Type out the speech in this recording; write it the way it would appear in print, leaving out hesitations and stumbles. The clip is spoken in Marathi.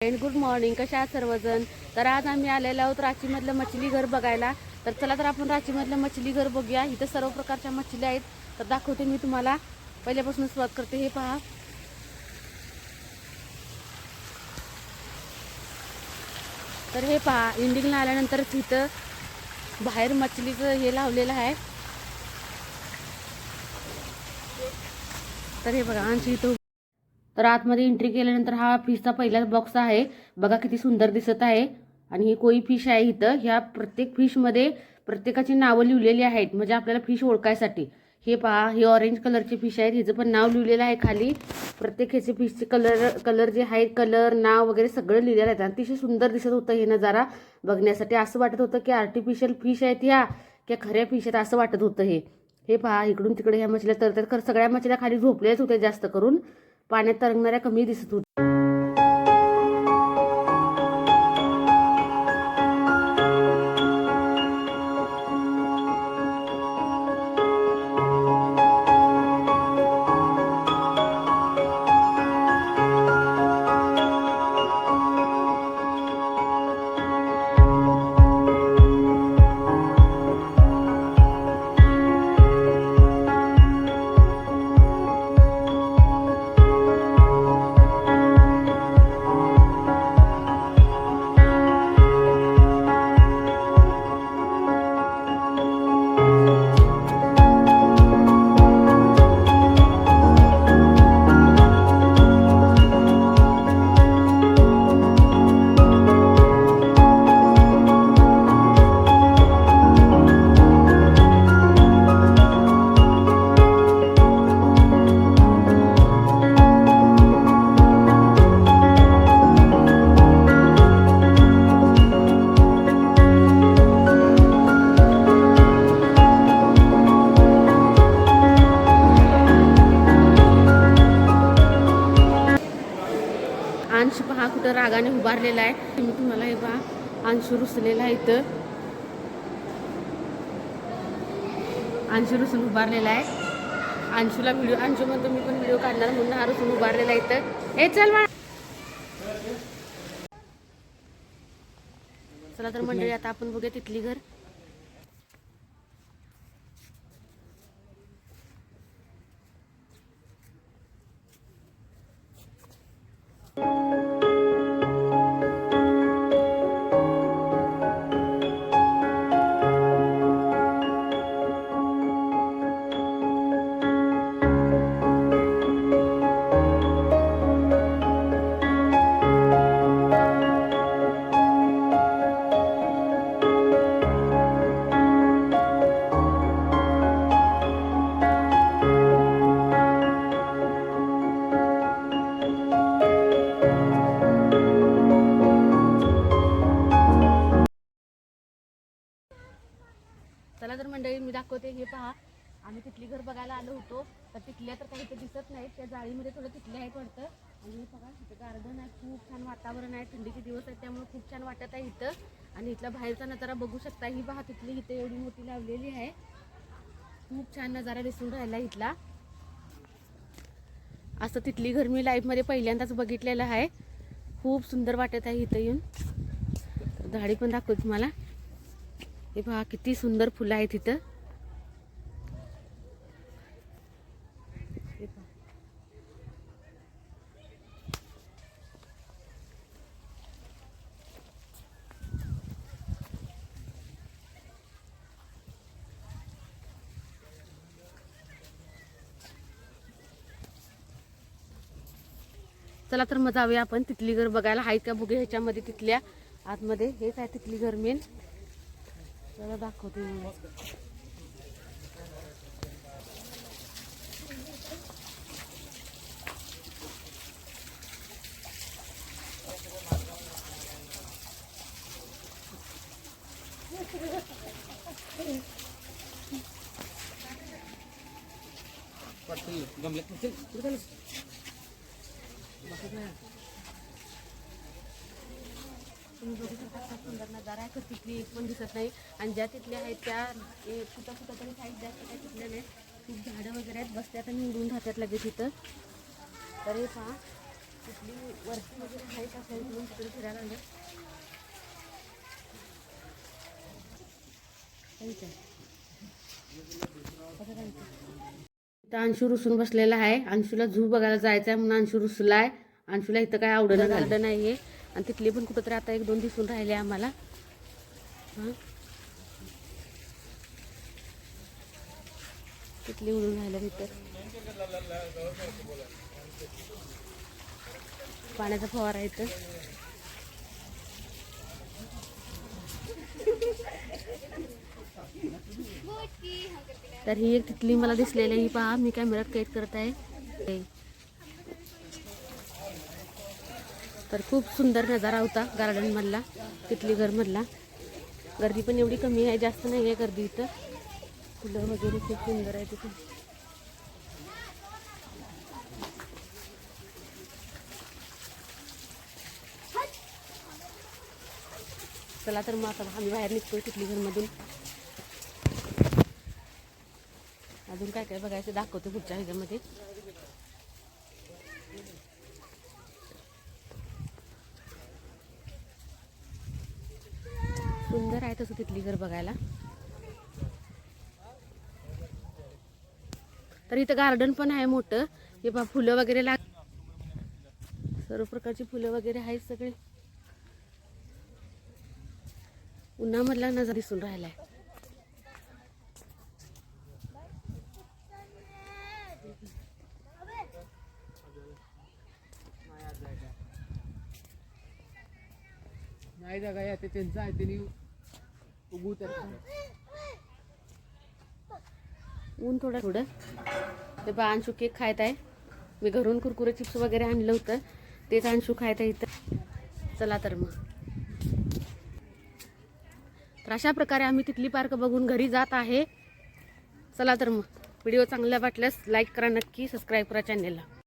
Good morning. कशा आहात सर्वजण? तर आज आम्ही आलेलो आहोत रांचीमधलं मछली घर बघायला. तर चला तर आपण रांचीमधलं मछली घर बघूया. इथं सर्व प्रकारच्या मछल्या आहेत. तर दाखवते मी तुम्हाला. पहिल्यापासून सुरुवात करते. हे पहा, तर हे पहा, एंडिंगला आल्यानंतर इथं बाहेर मछलीचं हे लावलेलं आहे. तर हे बघा, आणखी इथं तर आतमध्ये एंट्री केल्यानंतर हा फिशचा पहिलाच बॉक्स आहे. बघा किती सुंदर दिसत आहे. आणि ही कोई फिश आहे. इथं ह्या प्रत्येक फिशमध्ये प्रत्येकाची नावं लिहिलेली आहेत, म्हणजे आपल्याला फिश ओळखायसाठी. हे पहा, हे ऑरेंज कलरचे फिश आहेत. हिचं पण नाव लिहिलेलं आहे खाली. प्रत्येक ह्याचे फिशचे कलर जे आहेत, कलर नाव वगैरे सगळं लिहिलेलं आहे. अतिशय सुंदर दिसत होतं हे नजारा बघण्यासाठी. असं वाटत होतं की आर्टिफिशियल फिश आहेत ह्या की खऱ्या फिश आहेत, असं वाटत होतं. हे पहा, इकडून तिकडे ह्या मछल्या तर सगळ्या मछल्या खाली झोपल्याच होत्या. जास्त करून पाण्यात तरंगणाऱ्या कमी दिसत होत्या. अंश पहा कुठं रागाने उभारलेला आहे. मी तुम्हाला हे पहा, अंशू रुसलेला आहे. इथं अंशू रुसून उभारलेला आहे. अंशूला व्हिडिओ, अंशू म्हणतो मी पण व्हिडिओ काढणार म्हणून हा रुसून उभारलेला आहे इथं. हे चल बा. चला तर मंडळी, आता आपण बघूया तिथली घर. चला तर मंडळी, मी दाखवते. हे पहा, आम्ही तिथली घर बघायला आलो होतो. तर तिथल्या तर काही दिसत नाहीत. त्या जाळीमध्ये थोडं तिथल्या आहेत वाटतं. आणि हे बघा, इथं गार्डन आहे. खूप छान वातावरण आहे. थंडीचे दिवस आहेत त्यामुळे खूप छान वाटत आहे इथं. आणि इथला बाहेरचा नजारा बघू शकता. ही पहा, तिथली इथं एवढी मोठी लावलेली आहे. खूप छान नजारा दिसून राहिला इथला. असं तिथली घर मी लाईफमध्ये पहिल्यांदाच बघितलेलं आहे. खूप सुंदर वाटत आहे इथं येऊन. झाडी पण दाखवते तुम्हाला. हे पहा, किती सुंदर फुलं आहेत इथं. चला तर मग जाऊया आपण तिथली घर बघायला. आहेत का बघूया ह्याच्यामध्ये तिथल्या आतमध्ये. हेच आहे तिथली घर मेन. चला दाखवते. तुम्ही बघू शकता खूप सुंदर नजारा आहे. तिथली एक पण दिसत नाही. आणि ज्या तिथल्या आहेत त्या कुठं कुठं तरी साईड जास्त काही तिथल्या नाही. खूप झाडं वगैरे आहेत. बसत्यात आणि उडून राहतात लगेच इथं. तर हे पहा, तिथली वरती वगैरे आहे का काही म्हणून तिकडे फिरायला आलं. इथं अंशू रुसून बसलेला आहे. अंशूला झू बघायला जायचं आहे म्हणून अंशू रुसला आहे. अंशूला इथं काय आवडलं गार्डन आहे आणि तिथली पण कुठंतरी आता 1-2 दिसून राहिले आम्हाला. हां तिथली उडून राहिलं तिथं. पाण्याचा फवारा आहे इथं. तर ही एक तिथली मला दिसलेली ही पहा, मी कॅमेऱ्यात कैद करत आहे. तर खूप सुंदर नजारा होता गार्डन मधला, तिथली घर मधला. गर्दी पण एवढी कमी आहे, जास्त नाही आहे गर्दी इथं. फुलं वगैरे खूप सुंदर आहे तिथे. चला तर मग आता आम्ही बाहेर निघतोय तिथली घरमधून. अजून काय काय बघायचं दाखवतो पुढच्या ह्याच्यामध्ये. सुंदर आहे तसं तिथली घर बघायला. तर इथं गार्डन पण आहे मोठं. हे पहा फुलं वगैरे सर्व प्रकारची फुलं वगैरे आहेत सगळे. उन्हामधला नजारा दिसून राहिलाय. नाही जागा ते त्यांचं आहे त्यांनी उगू तर ऊन थोडं थोडं. ते बा अंशू केक खायत आहे. मी घरून कुरकुरे चिप्स वगैरे आणलं होतं, तेच अंशू खायत आहे इथं. चला तर मग. तर अशा प्रकारे आम्ही तिथली पार्क बघून घरी जात आहे. चला तर मग. व्हिडिओ चांगला वाटल्यास लाईक करा नक्की, सबस्क्राईब करा चॅनेलला.